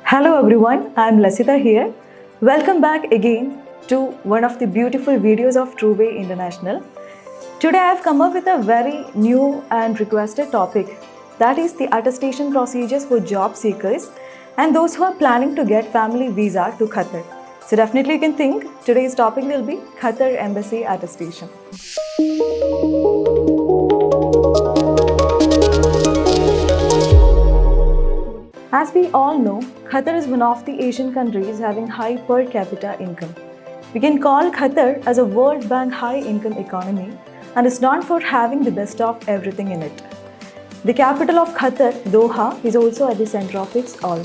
Hello everyone, I am Lasita here. Welcome back again to one of the beautiful videos of TrueWay International. Today I have come up with a very new and requested topic, that is the attestation procedures for job seekers and those who are planning to get family visa to Qatar. So definitely you can think today's topic will be Qatar Embassy attestation. As we all know, Qatar is one of the Asian countries having high per capita income. We can call Qatar as a World Bank high income economy and is known for having the best of everything in it. The capital of Qatar, Doha, is also at the center of its all.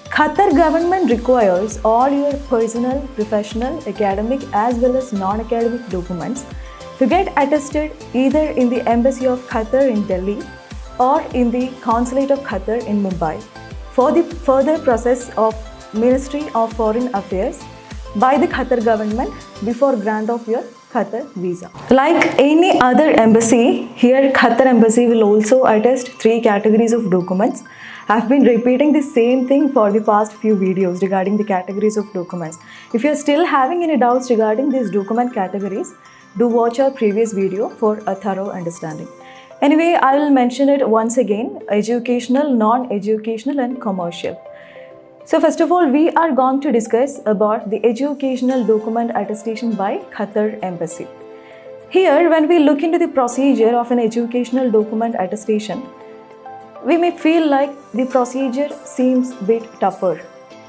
Qatar government requires all your personal, professional, academic as well as non-academic documents to get attested either in the Embassy of Qatar in Delhi or in the Consulate of Qatar in Mumbai for the further process of Ministry of Foreign Affairs by the Qatar government before grant of your Qatar visa. Like any other embassy, here Qatar Embassy will also attest 3 categories of documents. I've been repeating the same thing for the past few videos regarding the categories of documents. If you're still having any doubts regarding these document categories, do watch our previous video for a thorough understanding. Anyway, I will mention it once again: educational, non-educational and commercial. So first of all, we are going to discuss about the educational document attestation by Qatar Embassy. Here, when we look into the procedure of an educational document attestation, we may feel like the procedure seems a bit tougher.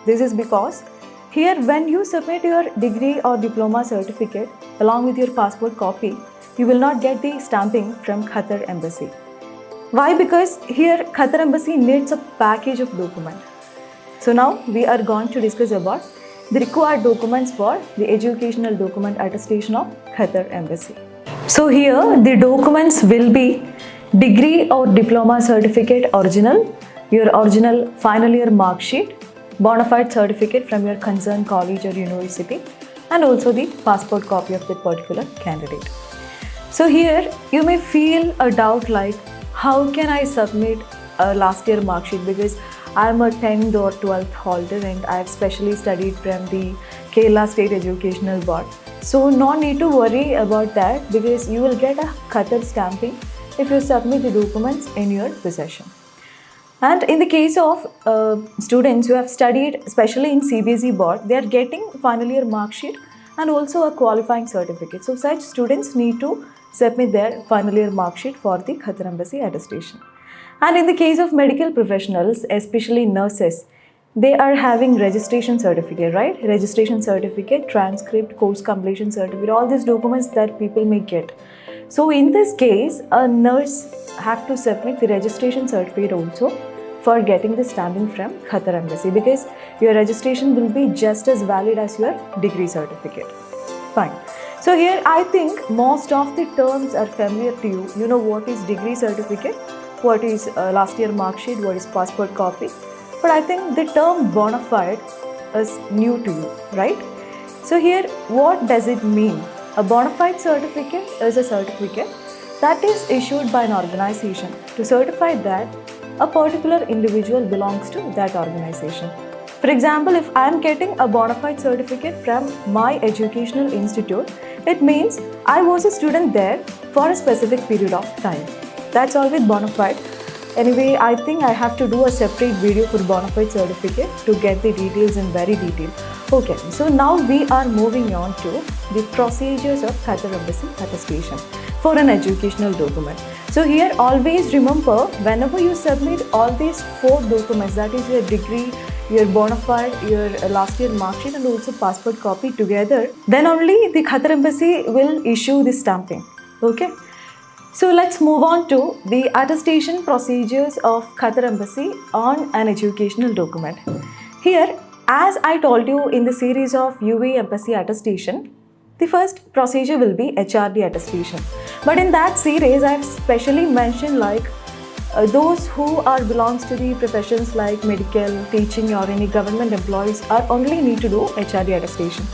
This is because here when you submit your degree or diploma certificate along with your passport copy, you will not get the stamping from Qatar Embassy. Why? Because here Qatar Embassy needs a package of documents. So now we are going to discuss about the required documents for the educational document attestation of Qatar Embassy. So here the documents will be degree or diploma certificate original, your original final year mark sheet, bona fide certificate from your concerned college or university, and also the passport copy of that particular candidate. So here you may feel a doubt like, how can I submit a last year mark sheet, because I am a 10th or 12th holder and I have specially studied from the Kerala State Educational Board. So no need to worry about that, because you will get a Qatar stamping if you submit the documents in your possession. And in the case of students who have studied especially in CBSE board, they are getting final year mark sheet and also a qualifying certificate. So such students need to submit their final year mark sheet for the Qatar Embassy attestation. And in the case of medical professionals, especially nurses, they are having registration certificate, right? Registration certificate, transcript, course completion certificate, all these documents that people may get. So in this case, a nurse have to submit the registration certificate also for getting the stamping from Qatar Embassy, because your registration will be just as valid as your degree certificate. Fine. So here I think most of the terms are familiar to you. You know what is degree certificate, what is last year mark sheet, what is passport copy. But I think the term bona fide is new to you, right? So here, what does it mean? A bona fide certificate is a certificate that is issued by an organization to certify that a particular individual belongs to that organization. For example, if I am getting a bona fide certificate from my educational institute, it means I was a student there for a specific period of time. That's all with bona fide. Anyway, I think I have to do a separate video for bona fide certificate to get the details in very detail. Okay, so now we are moving on to the procedures of Qatar Embassy attestation for an educational document. So here always remember, whenever you submit all these 4 documents, that is your degree, your bona fide, your last year mark sheet and also passport copy together, then only the Qatar Embassy will issue the stamping. Okay. So let's move on to the attestation procedures of Qatar Embassy on an educational document. Here, as I told you in the series of UAE Embassy attestation, the first procedure will be HRD attestation. But in that series, I have specially mentioned like those who belongs to the professions like medical, teaching or any government employees are only need to do HRD attestation.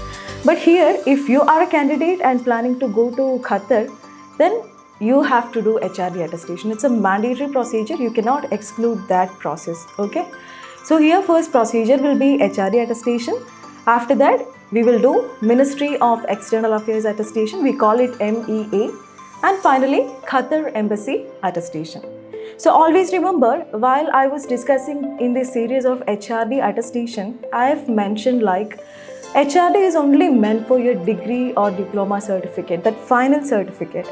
But here, if you are a candidate and planning to go to Qatar, then you have to do HRD attestation. It's a mandatory procedure. You cannot exclude that process. Okay. So here first procedure will be HRD attestation. After that, we will do Ministry of External Affairs attestation. We call it MEA. And finally, Qatar Embassy attestation. So always remember, while I was discussing in this series of HRD attestation, I have mentioned like HRD is only meant for your degree or diploma certificate, that final certificate.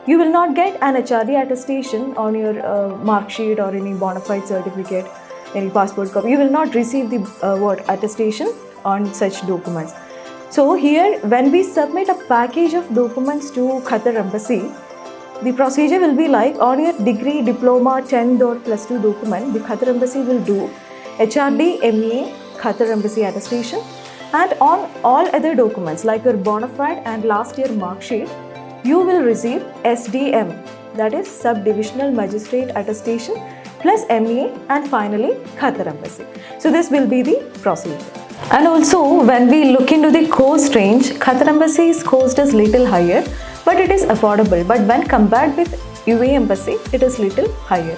You will not get an HRD attestation on your mark sheet or any bona fide certificate, any passport copy. You will not receive the attestation on such documents. So here, when we submit a package of documents to Qatar Embassy, the procedure will be like on your degree, diploma, 10th or plus 2 document, the Qatar Embassy will do HRD, MEA, Qatar Embassy attestation. And on all other documents like your bona fide and last year mark sheet, you will receive SDM, that is Subdivisional Magistrate attestation, plus MEA, and finally Qatar Embassy. So this will be the procedure. And also when we look into the cost range, Qatar Embassy's cost is little higher, but it is affordable. But when compared with UAE Embassy, it is little higher.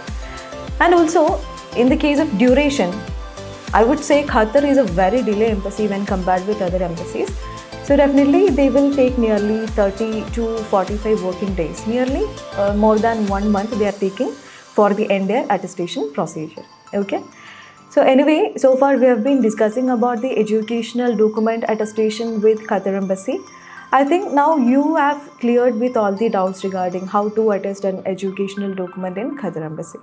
And also in the case of duration, I would say Qatar is a very delay embassy when compared with other embassies. So definitely they will take nearly 30 to 45 working days, nearly more than 1 month they are taking for the entire attestation procedure. Okay. So anyway, so far we have been discussing about the educational document attestation with Qatar Embassy. I think now you have cleared with all the doubts regarding how to attest an educational document in Qatar Embassy.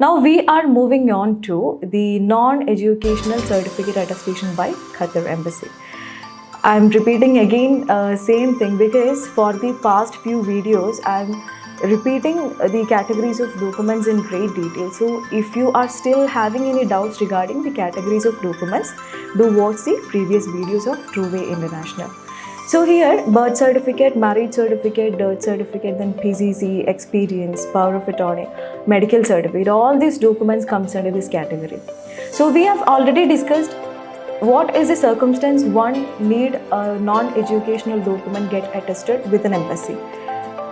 Now we are moving on to the non-educational certificate attestation by Qatar Embassy. I am repeating again same thing because for the past few videos I am repeating the categories of documents in great detail. So if you are still having any doubts regarding the categories of documents, do watch the previous videos of TrueWay International. So here, birth certificate, marriage certificate, death certificate, then PCC, experience, power of attorney, medical certificate, all these documents comes under this category. So we have already discussed what is the circumstance one need a non-educational document get attested with an embassy.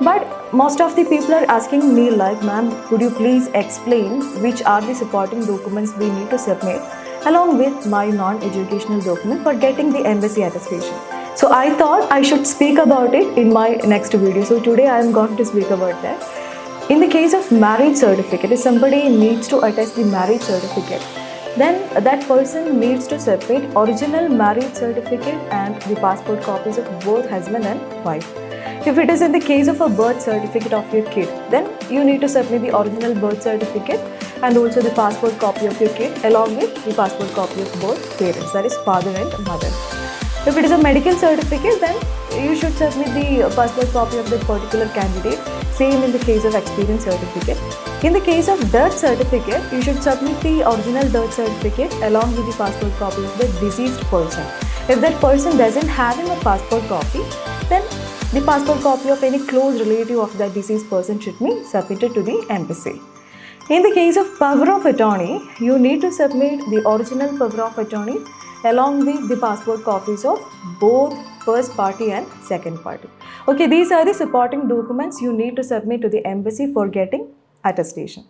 But most of the people are asking me like, ma'am, could you please explain which are the supporting documents we need to submit along with my non-educational document for getting the embassy attestation. So I thought I should speak about it in my next video. So today I am going to speak about that. In the case of marriage certificate, if somebody needs to attest the marriage certificate, then that person needs to submit original marriage certificate and the passport copies of both husband and wife. If it is in the case of a birth certificate of your kid, then you need to submit the original birth certificate and also the passport copy of your kid along with the passport copy of both parents, that is father and mother. If it is a medical certificate, then you should submit the passport copy of that particular candidate. Same in the case of experience certificate. In the case of death certificate, you should submit the original death certificate along with the passport copy of the deceased person. If that person doesn't have a passport copy, then the passport copy of any close relative of that deceased person should be submitted to the embassy. In the case of power of attorney, you need to submit the original power of attorney along with the passport copies of both first party and second party. Okay, these are the supporting documents you need to submit to the embassy for getting attestation.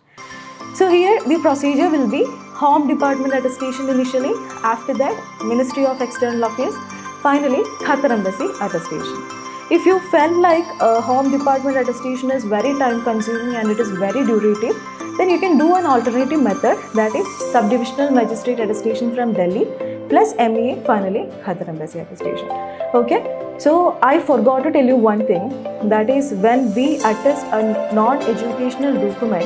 So here the procedure will be Home Department attestation initially, after that Ministry of External Affairs, finally Qatar Embassy attestation. If you felt like a Home Department attestation is very time consuming and it is very durative, then you can do an alternative method, that is Subdivisional Magistrate attestation from Delhi plus MEA, finally Qatar Embassy attestation. Okay, so I forgot to tell you one thing, that is when we attest a non-educational document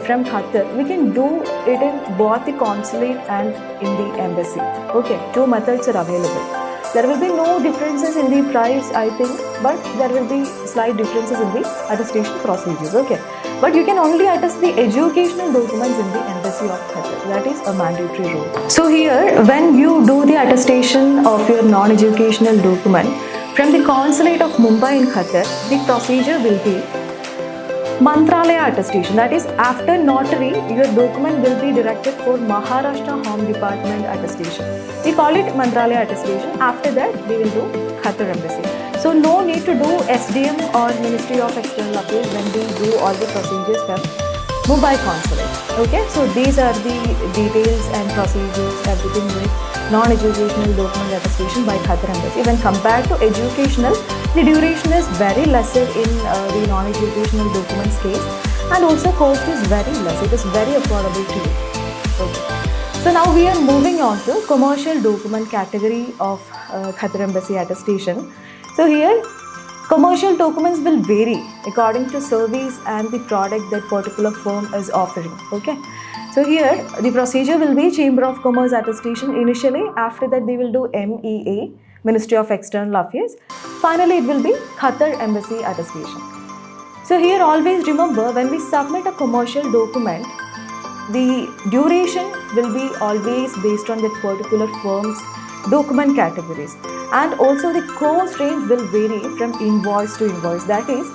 from Qatar, we can do it in both the consulate and in the embassy. Okay, 2 methods are available. There will be no differences in the price, I think, but there will be slight differences in the attestation procedures. Okay, but you can only attest the educational documents in the embassy of Qatar. That is a mandatory rule. So here, when you do the attestation of your non-educational document from the consulate of Mumbai in Qatar, the procedure will be Mantralaya attestation. That is, after notary, your document will be directed for Maharashtra Home Department attestation. We call it Mantralaya attestation. After that, we will do Qatar Embassy. So no need to do SDM or Ministry of External Affairs when we do all the procedures from Mumbai consulate. Okay, so these are the details and procedures, everything with non-educational document attestation by Qatar Embassy. When compared to educational, the duration is very lesser in the non-educational documents case, and also cost is very less. It is very affordable to you. Okay. So now we are moving on to commercial document category of Qatar Embassy attestation. So here, commercial documents will vary according to service and the product that particular firm is offering. Okay. So here, the procedure will be Chamber of Commerce attestation initially. After that, they will do MEA, Ministry of External Affairs. Finally, it will be Qatar Embassy attestation. So here, always remember, when we submit a commercial document, the duration will be always based on that particular firm's document categories, and also the cost range will vary from invoice to invoice. That is,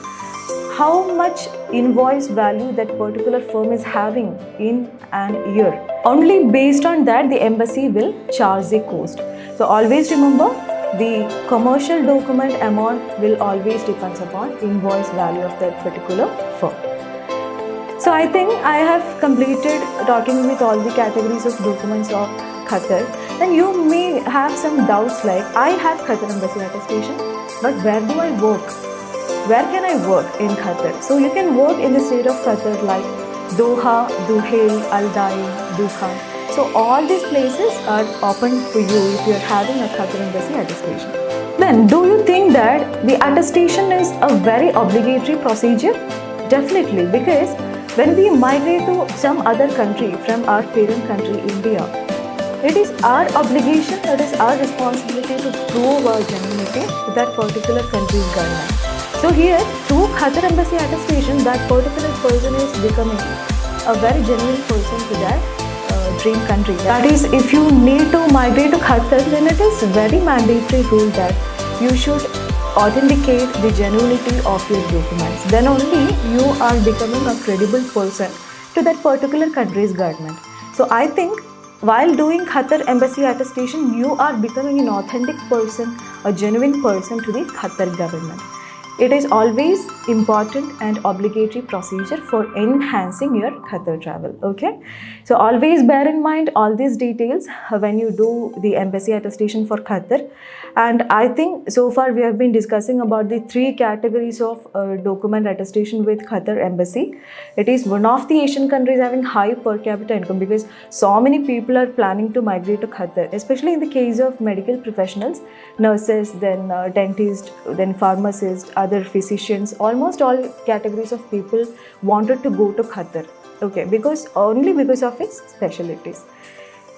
how much invoice value that particular firm is having in an year. Only based on that, the embassy will charge the cost. So always remember, the commercial document amount will always depends upon invoice value of that particular firm. So I think I have completed talking with all the categories of documents of Qatar. Then you may have some doubts like, I have Qatar Embassy attestation, but where do I work? Where can I work in Qatar? So you can work in the state of Qatar like Doha, Duhail, Al Dain, Duha. So all these places are open for you if you are having a Qatar Embassy attestation. Then do you think that the attestation is a very obligatory procedure? Definitely, because when we migrate to some other country from our parent country, India, it is our obligation, it is our responsibility to prove our genuinity to that particular country's government. So here, through Qatar Embassy attestation, that particular person is becoming a very genuine person to that dream country. That is, if you need to migrate to Qatar, then it is very mandatory rule that you should authenticate the genuinity of your documents. Then only you are becoming a credible person to that particular country's government. So I think while doing Qatar Embassy attestation, you are becoming an authentic person, a genuine person to the Qatar government. It is always important and obligatory procedure for enhancing your Qatar travel. Okay, so always bear in mind all these details when you do the embassy attestation for Qatar. And I think so far we have been discussing about the 3 categories of document attestation with Qatar Embassy. It is one of the Asian countries having high per capita income, because so many people are planning to migrate to Qatar, especially in the case of medical professionals, nurses, then dentists, then pharmacists, other physicians. Almost all categories of people wanted to go to Qatar. Okay, only because of its specialties.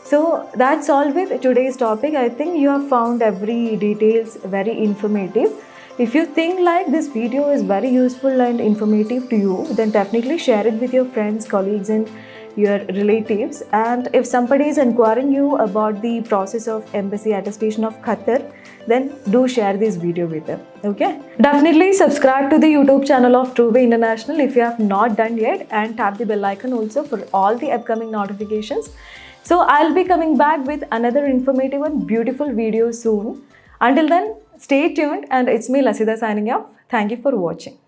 So that's all with today's topic. I think you have found every details very informative. If you think like this video is very useful and informative to you, then definitely share it with your friends, colleagues and your relatives. And if somebody is inquiring you about the process of embassy attestation of Qatar, then do share this video with them. Okay? Definitely subscribe to the YouTube channel of TrueWay International if you have not done yet, and tap the bell icon also for all the upcoming notifications. So I'll be coming back with another informative and beautiful video soon. Until then, stay tuned, and it's me Lasida signing off. Thank you for watching.